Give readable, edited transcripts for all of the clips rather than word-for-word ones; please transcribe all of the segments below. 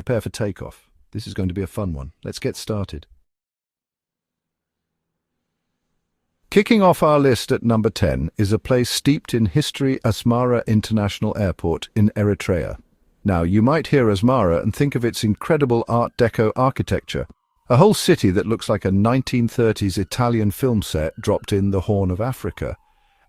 Prepare for takeoff. This is going to be a fun one. Let's get started. Kicking off our list at number 10 is a place steeped in history, Asmara International Airport in Eritrea. Now, you might hear Asmara and think of its incredible Art Deco architecture, a whole city that looks like a 1930s Italian film set dropped in the Horn of Africa.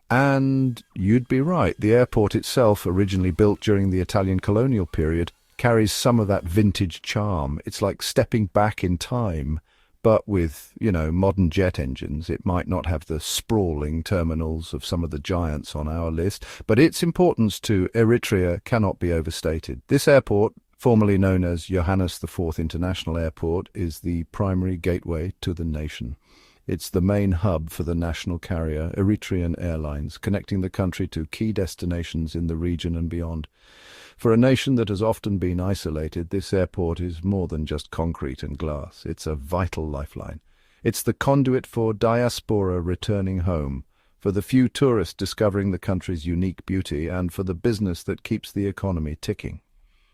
And you'd be right, the airport itself, originally built during the Italian colonial period, carries some of that vintage charm. It's like stepping back in time, but with, modern jet engines. It might not have the sprawling terminals of some of the giants on our list, but its importance to Eritrea cannot be overstated. This airport, formerly known as Johannes IV International Airport, is the primary gateway to the nation. It's the main hub for the national carrier, Eritrean Airlines, connecting the country to key destinations in the region and beyond. For a nation that has often been isolated, this airport is more than just concrete and glass. It's a vital lifeline. It's the conduit for diaspora returning home, for the few tourists discovering the country's unique beauty, and for the business that keeps the economy ticking.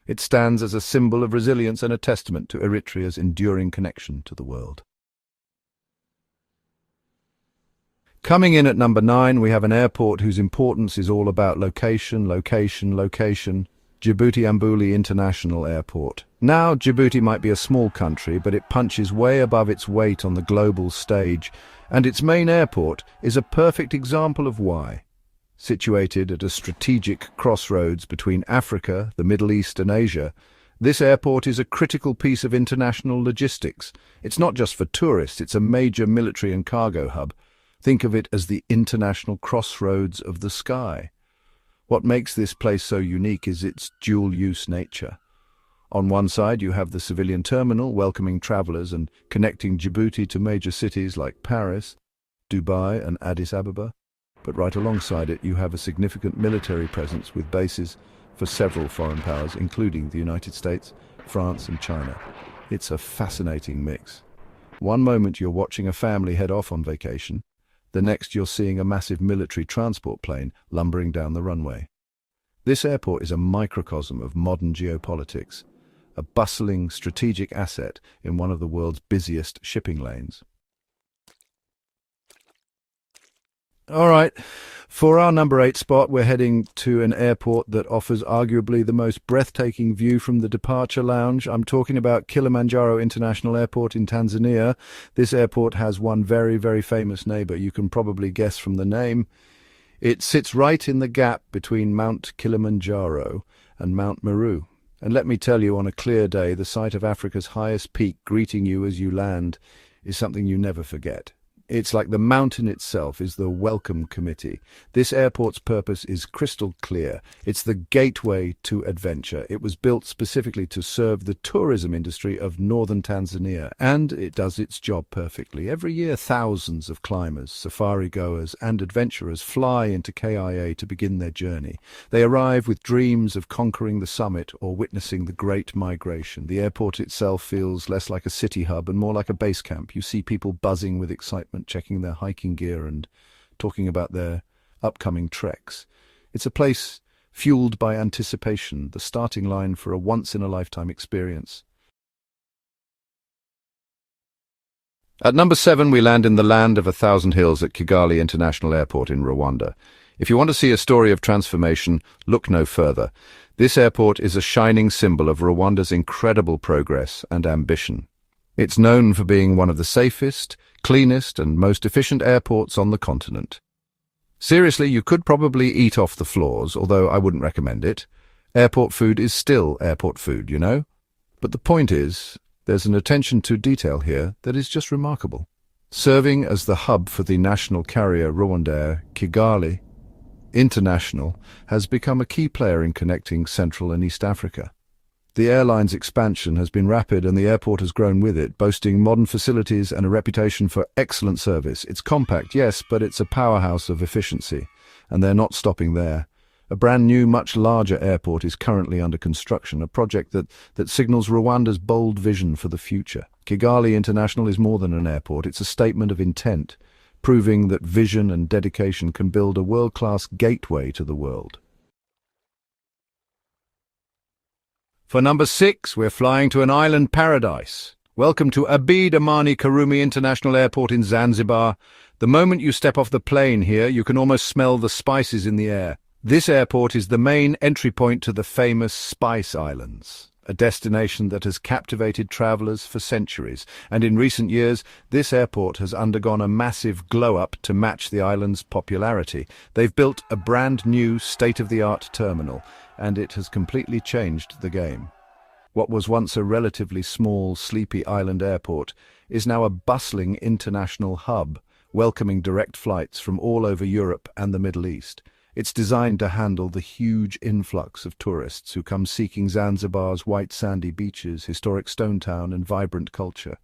It stands as a symbol of resilience and a testament to Eritrea's enduring connection to the world. Coming in at number 9, we have an airport whose importance is all about location, location, location. Djibouti Ambouli International Airport. Now, Djibouti might be a small country, but it punches way above its weight on the global stage, and its main airport is a perfect example of why. Situated at a strategic crossroads between Africa, the Middle East and Asia, this airport is a critical piece of international logistics. It's not just for tourists, it's a major military and cargo hub. Think of it as the international crossroads of the sky. What makes this place so unique is its dual-use nature. On one side, you have the civilian terminal welcoming travelers and connecting Djibouti to major cities like Paris, Dubai and Addis Ababa. But right alongside it, you have a significant military presence with bases for several foreign powers, including the United States, France and China. It's a fascinating mix. One moment you're watching a family head off on vacation, the next you're seeing a massive military transport plane lumbering down the runway. This airport is a microcosm of modern geopolitics, a bustling strategic asset in one of the world's busiest shipping lanes. All right, for our number 8 spot, we're heading to an airport that offers arguably the most breathtaking view from the departure lounge. I'm talking about Kilimanjaro International Airport in Tanzania. This airport has one very, very famous neighbor. You can probably guess from the name. It sits right in the gap between Mount Kilimanjaro and Mount Meru. And let me tell you, on a clear day, the sight of Africa's highest peak greeting you as you land is something you never forget. It's like the mountain itself is the welcome committee. This airport's purpose is crystal clear. It's the gateway to adventure. It was built specifically to serve the tourism industry of northern Tanzania, and it does its job perfectly. Every year, thousands of climbers, safari goers, and adventurers fly into KIA to begin their journey. They arrive with dreams of conquering the summit or witnessing the Great Migration. The airport itself feels less like a city hub and more like a base camp. You see people buzzing with excitement, checking their hiking gear and talking about their upcoming treks. It's a place fueled by anticipation, the starting line for a once-in-a-lifetime experience. At number 7, we land in the land of 1,000 hills at Kigali International Airport in Rwanda. If you want to see a story of transformation, look no further. This airport is a shining symbol of Rwanda's incredible progress and ambition. It's known for being one of the safest, cleanest and most efficient airports on the continent. Seriously, you could probably eat off the floors, although I wouldn't recommend it. Airport food is still airport food, you know? But the point is, there's an attention to detail here that is just remarkable. Serving as the hub for the national carrier Rwandair, Kigali International has become a key player in connecting Central and East Africa. The airline's expansion has been rapid and the airport has grown with it, boasting modern facilities and a reputation for excellent service. It's compact, yes, but it's a powerhouse of efficiency, and they're not stopping there. A brand new, much larger airport is currently under construction, a project that signals Rwanda's bold vision for the future. Kigali International is more than an airport, it's a statement of intent, proving that vision and dedication can build a world-class gateway to the world. For number 6, we're flying to an island paradise. Welcome to Abid Amani Karume International Airport in Zanzibar. The moment you step off the plane here, you can almost smell the spices in the air. This airport is the main entry point to the famous Spice Islands, a destination that has captivated travelers for centuries, and in recent years, this airport has undergone a massive glow-up to match the island's popularity. They've built a brand new state-of-the-art terminal, and it has completely changed the game. What was once a relatively small, sleepy island airport is now a bustling international hub, welcoming direct flights from all over Europe and the Middle East. It's designed to handle the huge influx of tourists who come seeking Zanzibar's white sandy beaches, historic stone town, and vibrant culture.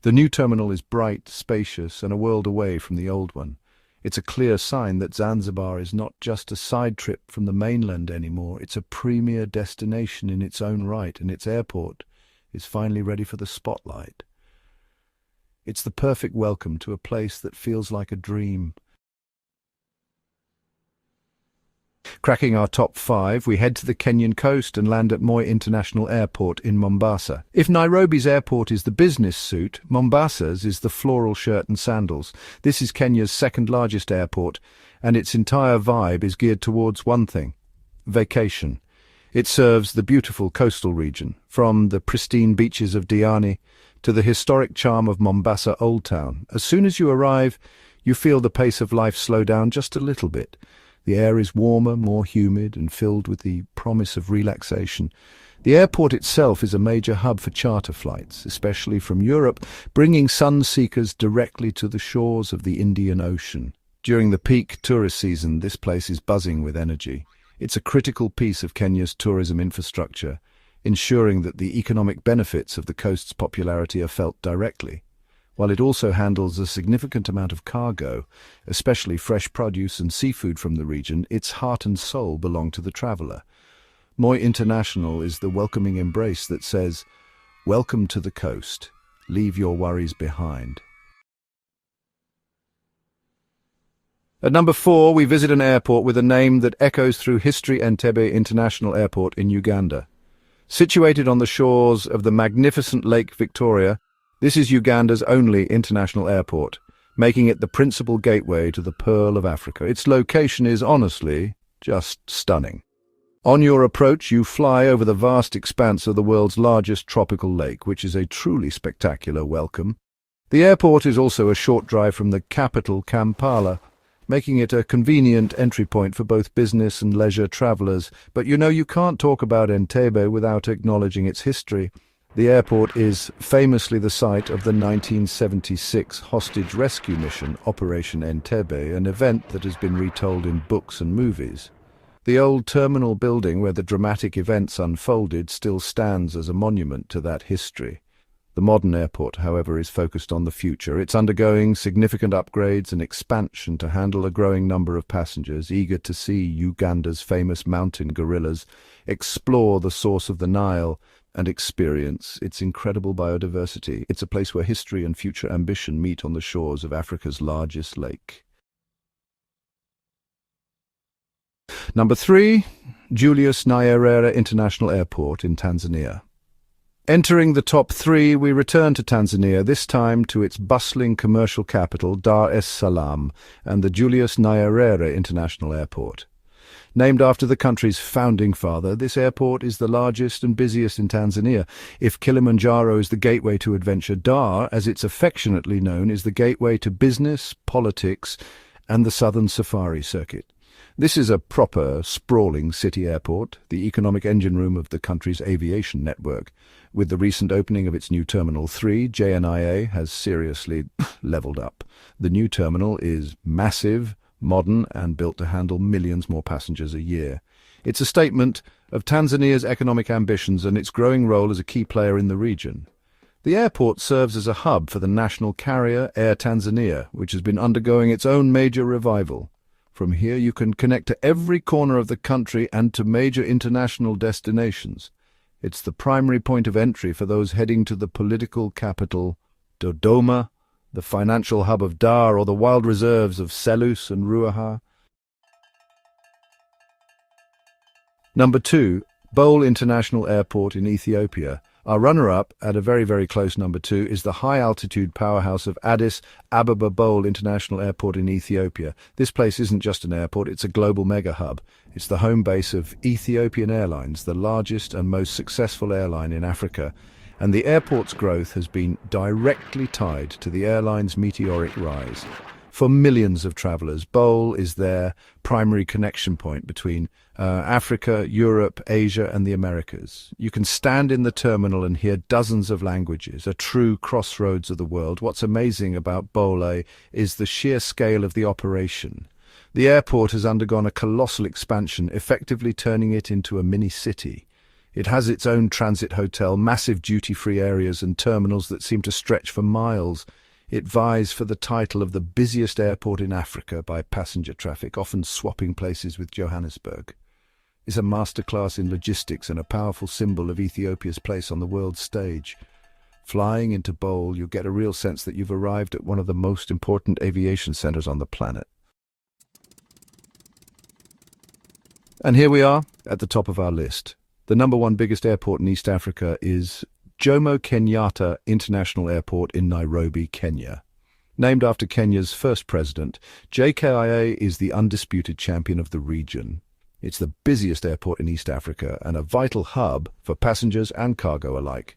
The new terminal is bright, spacious, and a world away from the old one. It's a clear sign that Zanzibar is not just a side trip from the mainland anymore. It's a premier destination in its own right, and its airport is finally ready for the spotlight. It's the perfect welcome to a place that feels like a dream. Cracking our top 5, we head to the Kenyan coast and land at Moi International Airport in Mombasa. If Nairobi's airport is the business suit, Mombasa's is the floral shirt and sandals. This is Kenya's second largest airport, and its entire vibe is geared towards one thing: vacation. It serves the beautiful coastal region, from the pristine beaches of Diani to the historic charm of Mombasa Old Town. As soon as you arrive, you feel the pace of life slow down just a little bit. The air is warmer, more humid, and filled with the promise of relaxation. The airport itself is a major hub for charter flights, especially from Europe, bringing sun seekers directly to the shores of the Indian Ocean. During the peak tourist season, this place is buzzing with energy. It's a critical piece of Kenya's tourism infrastructure, ensuring that the economic benefits of the coast's popularity are felt directly. While it also handles a significant amount of cargo, especially fresh produce and seafood from the region, its heart and soul belong to the traveller. Moi International is the welcoming embrace that says, "Welcome to the coast. Leave your worries behind." At number 4, we visit an airport with a name that echoes through history: Entebbe International Airport in Uganda. Situated on the shores of the magnificent Lake Victoria, this is Uganda's only international airport, making it the principal gateway to the Pearl of Africa. Its location is, honestly, just stunning. On your approach, you fly over the vast expanse of the world's largest tropical lake, which is a truly spectacular welcome. The airport is also a short drive from the capital, Kampala, making it a convenient entry point for both business and leisure travelers. But you can't talk about Entebbe without acknowledging its history. The airport is famously the site of the 1976 hostage rescue mission, Operation Entebbe, an event that has been retold in books and movies. The old terminal building where the dramatic events unfolded still stands as a monument to that history. The modern airport, however, is focused on the future. It's undergoing significant upgrades and expansion to handle a growing number of passengers eager to see Uganda's famous mountain gorillas, explore the source of the Nile, and experience its incredible biodiversity. It's a place where history and future ambition meet on the shores of Africa's largest lake. Number 3, Julius Nyerere International Airport in Tanzania. Entering the top 3, we return to Tanzania, this time to its bustling commercial capital, Dar es Salaam, and the Julius Nyerere International Airport. Named after the country's founding father, this airport is the largest and busiest in Tanzania. If Kilimanjaro is the gateway to adventure, Dar, as it's affectionately known, is the gateway to business, politics, and the Southern Safari Circuit. This is a proper, sprawling city airport, the economic engine room of the country's aviation network. With the recent opening of its new Terminal 3, JNIA has seriously leveled up. The new terminal is massive, modern, and built to handle millions more passengers a year. It's a statement of Tanzania's economic ambitions and its growing role as a key player in the region. The airport serves as a hub for the national carrier Air Tanzania, which has been undergoing its own major revival. From here you can connect to every corner of the country and to major international destinations. It's the primary point of entry for those heading to the political capital, Dodoma, the financial hub of Dar, or the wild reserves of Selous and Ruaha. Number 2, Bole International Airport in Ethiopia. Our runner-up, at a very, very close number 2, is the high-altitude powerhouse of Addis Ababa Bole International Airport in Ethiopia. This place isn't just an airport, it's a global mega-hub. It's the home base of Ethiopian Airlines, the largest and most successful airline in Africa. And the airport's growth has been directly tied to the airline's meteoric rise. For millions of travelers, Bole is their primary connection point between Africa, Europe, Asia, and the Americas. You can stand in the terminal and hear dozens of languages, a true crossroads of the world. What's amazing about Bole is the sheer scale of the operation. The airport has undergone a colossal expansion, effectively turning it into a mini-city. It has its own transit hotel, massive duty-free areas, and terminals that seem to stretch for miles. It vies for the title of the busiest airport in Africa by passenger traffic, often swapping places with Johannesburg. It's a masterclass in logistics and a powerful symbol of Ethiopia's place on the world stage. Flying into Bole, you'll get a real sense that you've arrived at one of the most important aviation centers on the planet. And here we are, at the top of our list. The number 1 biggest airport in East Africa is Jomo Kenyatta International Airport in Nairobi, Kenya. Named after Kenya's first president, JKIA is the undisputed champion of the region. It's the busiest airport in East Africa and a vital hub for passengers and cargo alike.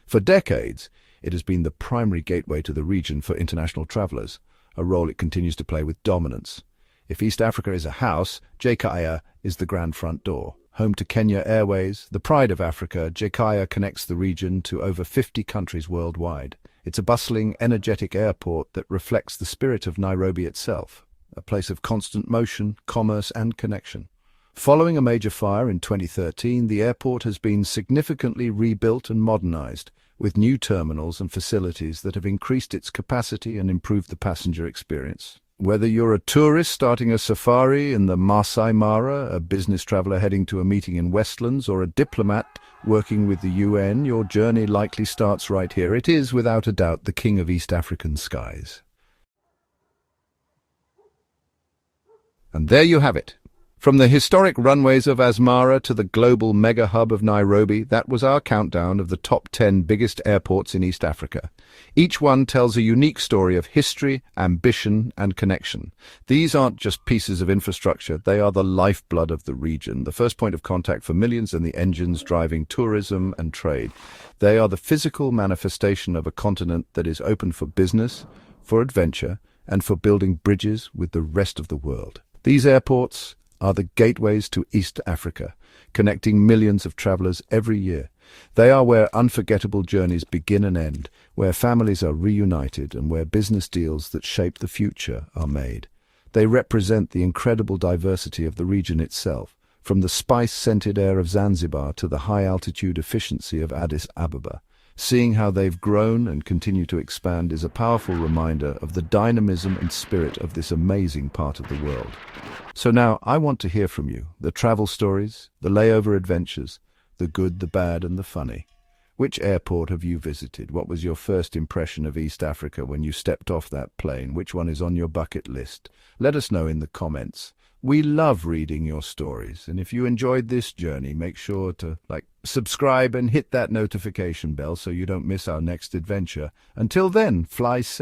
For decades, it has been the primary gateway to the region for international travelers, a role it continues to play with dominance. If East Africa is a house, JKIA is the grand front door. Home to Kenya Airways, the pride of Africa, JKIA connects the region to over 50 countries worldwide. It's a bustling, energetic airport that reflects the spirit of Nairobi itself, a place of constant motion, commerce, and connection. Following a major fire in 2013, the airport has been significantly rebuilt and modernized, with new terminals and facilities that have increased its capacity and improved the passenger experience. Whether you're a tourist starting a safari in the Masai Mara, a business traveler heading to a meeting in Westlands, or a diplomat working with the UN, your journey likely starts right here. It is, without a doubt, the king of East African skies. And there you have it. From the historic runways of Asmara to the global mega hub of Nairobi, that was our countdown of the top 10 biggest airports in East Africa. Each one tells a unique story of history, ambition, and connection. These aren't just pieces of infrastructure, they are the lifeblood of the region, the first point of contact for millions and the engines driving tourism and trade. They are the physical manifestation of a continent that is open for business, for adventure, and for building bridges with the rest of the world. These airports are the gateways to East Africa, connecting millions of travelers every year. They are where unforgettable journeys begin and end, where families are reunited, and where business deals that shape the future are made. They represent the incredible diversity of the region itself, from the spice-scented air of Zanzibar to the high-altitude efficiency of Addis Ababa. Seeing how they've grown and continue to expand is a powerful reminder of the dynamism and spirit of this amazing part of the world. So now I want to hear from you, the travel stories, the layover adventures, the good, the bad, and the funny. Which airport have you visited? What was your first impression of East Africa when you stepped off that plane? Which one is on your bucket list? Let us know in the comments. We love reading your stories, and if you enjoyed this journey, make sure to subscribe and hit that notification bell so you don't miss our next adventure. Until then, fly safe.